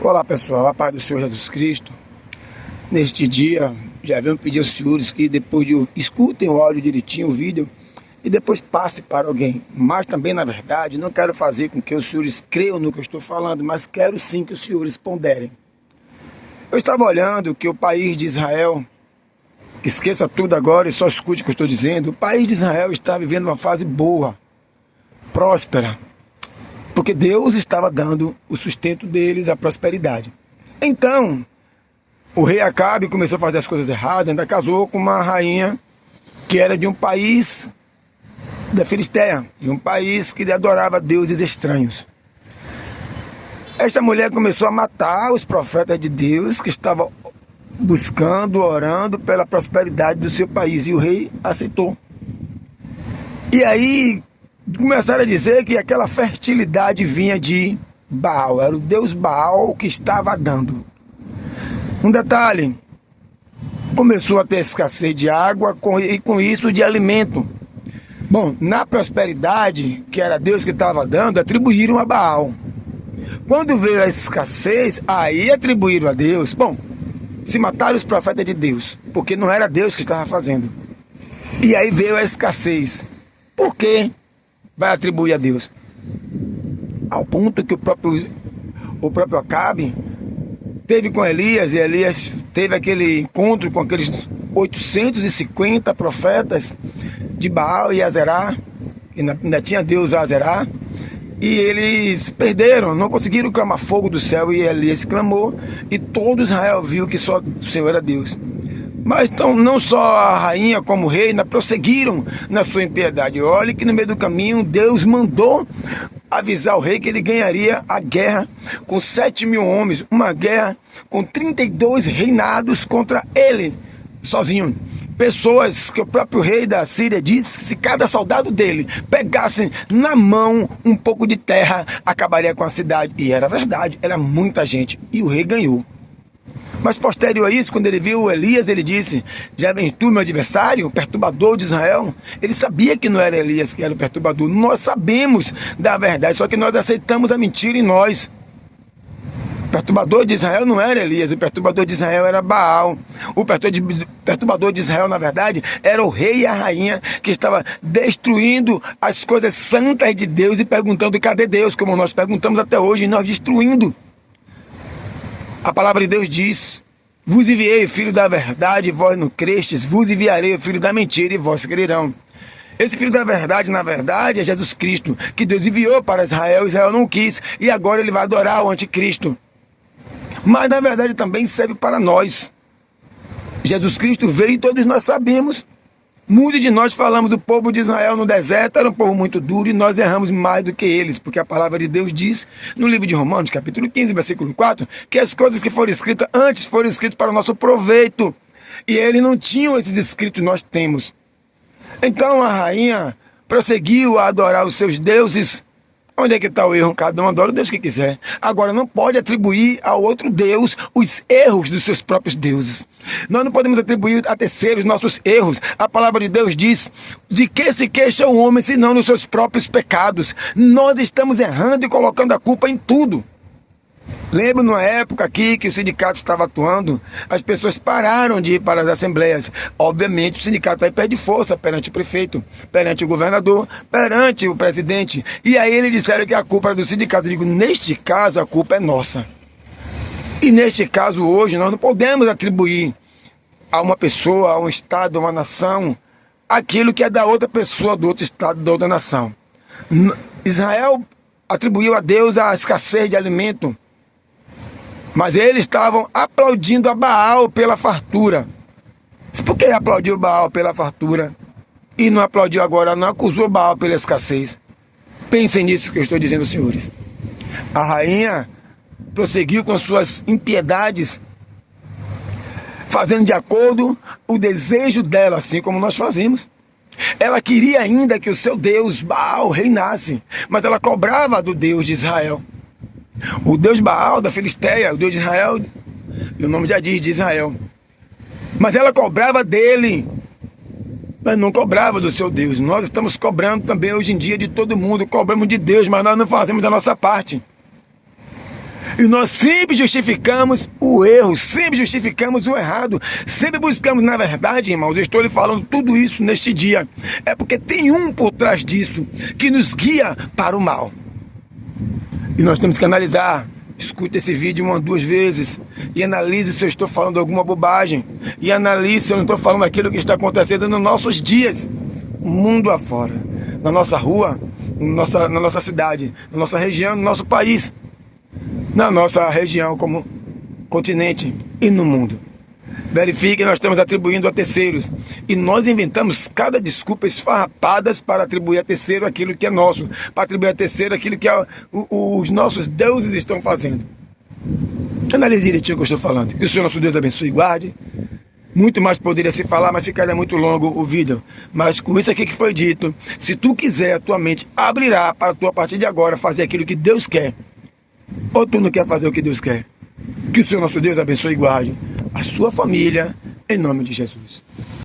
Olá pessoal, a paz do Senhor Jesus Cristo. Neste dia, já venho pedir aos senhores que depois escutem o áudio direitinho, o vídeo, e depois passe para alguém. Mas também, na verdade, não quero fazer com que os senhores creiam no que eu estou falando, mas quero sim que os senhores ponderem. Eu estava olhando que o país de Israel, esqueça tudo agora e só escute o que eu estou dizendo, o país de Israel está vivendo uma fase boa, próspera, porque Deus estava dando o sustento deles, a prosperidade. Então, o rei Acabe começou a fazer as coisas erradas, ainda casou com uma rainha que era de um país da Filistéia, e um país que adorava deuses estranhos. Esta mulher começou a matar os profetas de Deus que estavam buscando, orando pela prosperidade do seu país, e o rei aceitou. E aí começaram a dizer que aquela fertilidade vinha de Baal, era o deus Baal que estava dando. Um detalhe, começou a ter escassez de água e com isso de alimento. Bom, na prosperidade, que era Deus que estava dando, atribuíram a Baal. Quando veio a escassez, aí atribuíram a Deus. Bom, se mataram os profetas de Deus, porque não era Deus que estava fazendo. E aí veio a escassez. Por quê? Vai atribuir a Deus? Ao ponto que o próprio Acabe teve com Elias, e Elias teve aquele encontro com aqueles 850 profetas de Baal e Azerá, que ainda tinha Deus Azerá, e eles perderam, não conseguiram clamar fogo do céu, e Elias clamou, e todo Israel viu que só o Senhor era Deus. Mas então, não só a rainha como o rei prosseguiram na sua impiedade. Olhe que no meio do caminho Deus mandou avisar o rei que ele ganharia a guerra com 7.000 homens, uma guerra com 32 reinados contra ele, sozinho. Pessoas que o próprio rei da Síria disse que se cada soldado dele pegasse na mão um pouco de terra, acabaria com a cidade. E era verdade, era muita gente, e o rei ganhou. Mas posterior a isso, quando ele viu Elias, ele disse: já vem tu, meu adversário, o perturbador de Israel. Ele sabia que não era Elias que era o perturbador. Nós sabemos da verdade, só que nós aceitamos a mentira em nós. O perturbador de Israel não era Elias, o perturbador de Israel era Baal. O perturbador de Israel, na verdade, era o rei e a rainha que estava destruindo as coisas santas de Deus e perguntando: cadê Deus? Como nós perguntamos até hoje, e nós destruindo. A palavra de Deus diz: vos enviei o filho da verdade, e vós não crestes, vos enviarei o filho da mentira, e vós crerão. Esse filho da verdade, na verdade, é Jesus Cristo, que Deus enviou para Israel, Israel não quis, e agora ele vai adorar o anticristo. Mas na verdade também serve para nós. Jesus Cristo veio e todos nós sabemos. Muitos de nós falamos do povo de Israel no deserto, era um povo muito duro, e nós erramos mais do que eles, porque a palavra de Deus diz, no livro de Romanos, capítulo 15, versículo 4, que as coisas que foram escritas antes foram escritas para o nosso proveito, e eles não tinham esses escritos, nós temos. Então a rainha prosseguiu a adorar os seus deuses. Onde é que está o erro? Cada um adora o Deus que quiser. Agora, não pode atribuir ao outro Deus os erros dos seus próprios deuses. Nós não podemos atribuir a terceiros nossos erros. A palavra de Deus diz: de que se queixa o homem, senão nos seus próprios pecados? Nós estamos errando e colocando a culpa em tudo. Lembro numa época aqui que o sindicato estava atuando, as pessoas pararam de ir para as assembleias. Obviamente o sindicato aí perde força perante o prefeito, perante o governador, perante o presidente. E aí eles disseram que a culpa era do sindicato. Eu digo: neste caso a culpa é nossa. E neste caso hoje nós não podemos atribuir a uma pessoa, a um estado, a uma nação, aquilo que é da outra pessoa, do outro estado, da outra nação. Israel atribuiu a Deus a escassez de alimento, mas eles estavam aplaudindo a Baal pela fartura. Por que aplaudiu Baal pela fartura e não aplaudiu agora, não acusou Baal pela escassez? Pensem nisso que eu estou dizendo, senhores. A rainha prosseguiu com suas impiedades, fazendo de acordo o desejo dela, assim como nós fazemos. Ela queria ainda que o seu Deus, Baal, reinasse, mas ela cobrava do Deus de Israel. O Deus Baal da Filistéia, o Deus de Israel, e o nome já diz de Israel. Mas ela cobrava dele, mas não cobrava do seu Deus. Nós estamos cobrando também hoje em dia de todo mundo, cobramos de Deus, mas nós não fazemos a nossa parte. E nós sempre justificamos o erro, sempre justificamos o errado, sempre buscamos, na verdade, irmãos, eu estou lhe falando tudo isso neste dia, é porque tem um por trás disso que nos guia para o mal. E nós temos que analisar. Escute esse vídeo 1 ou 2 vezes e analise se eu estou falando alguma bobagem. E analise se eu não estou falando aquilo que está acontecendo nos nossos dias, mundo afora, na nossa rua, na nossa cidade, na nossa região, no nosso país, na nossa região como continente e no mundo. Verifique que nós estamos atribuindo a terceiros e nós inventamos cada desculpa esfarrapadas para atribuir a terceiro aquilo que é nosso, para atribuir a terceiro aquilo que os nossos deuses estão fazendo. Analise direitinho o que eu estou falando. Que o Senhor nosso Deus abençoe e guarde. Muito mais poderia se falar, mas ficaria muito longo o vídeo. Mas com isso aqui que foi dito, se tu quiser, a tua mente abrirá para tu a partir de agora fazer aquilo que Deus quer. Ou tu não quer fazer o que Deus quer. Que o Senhor nosso Deus abençoe e guarde a sua família, em nome de Jesus.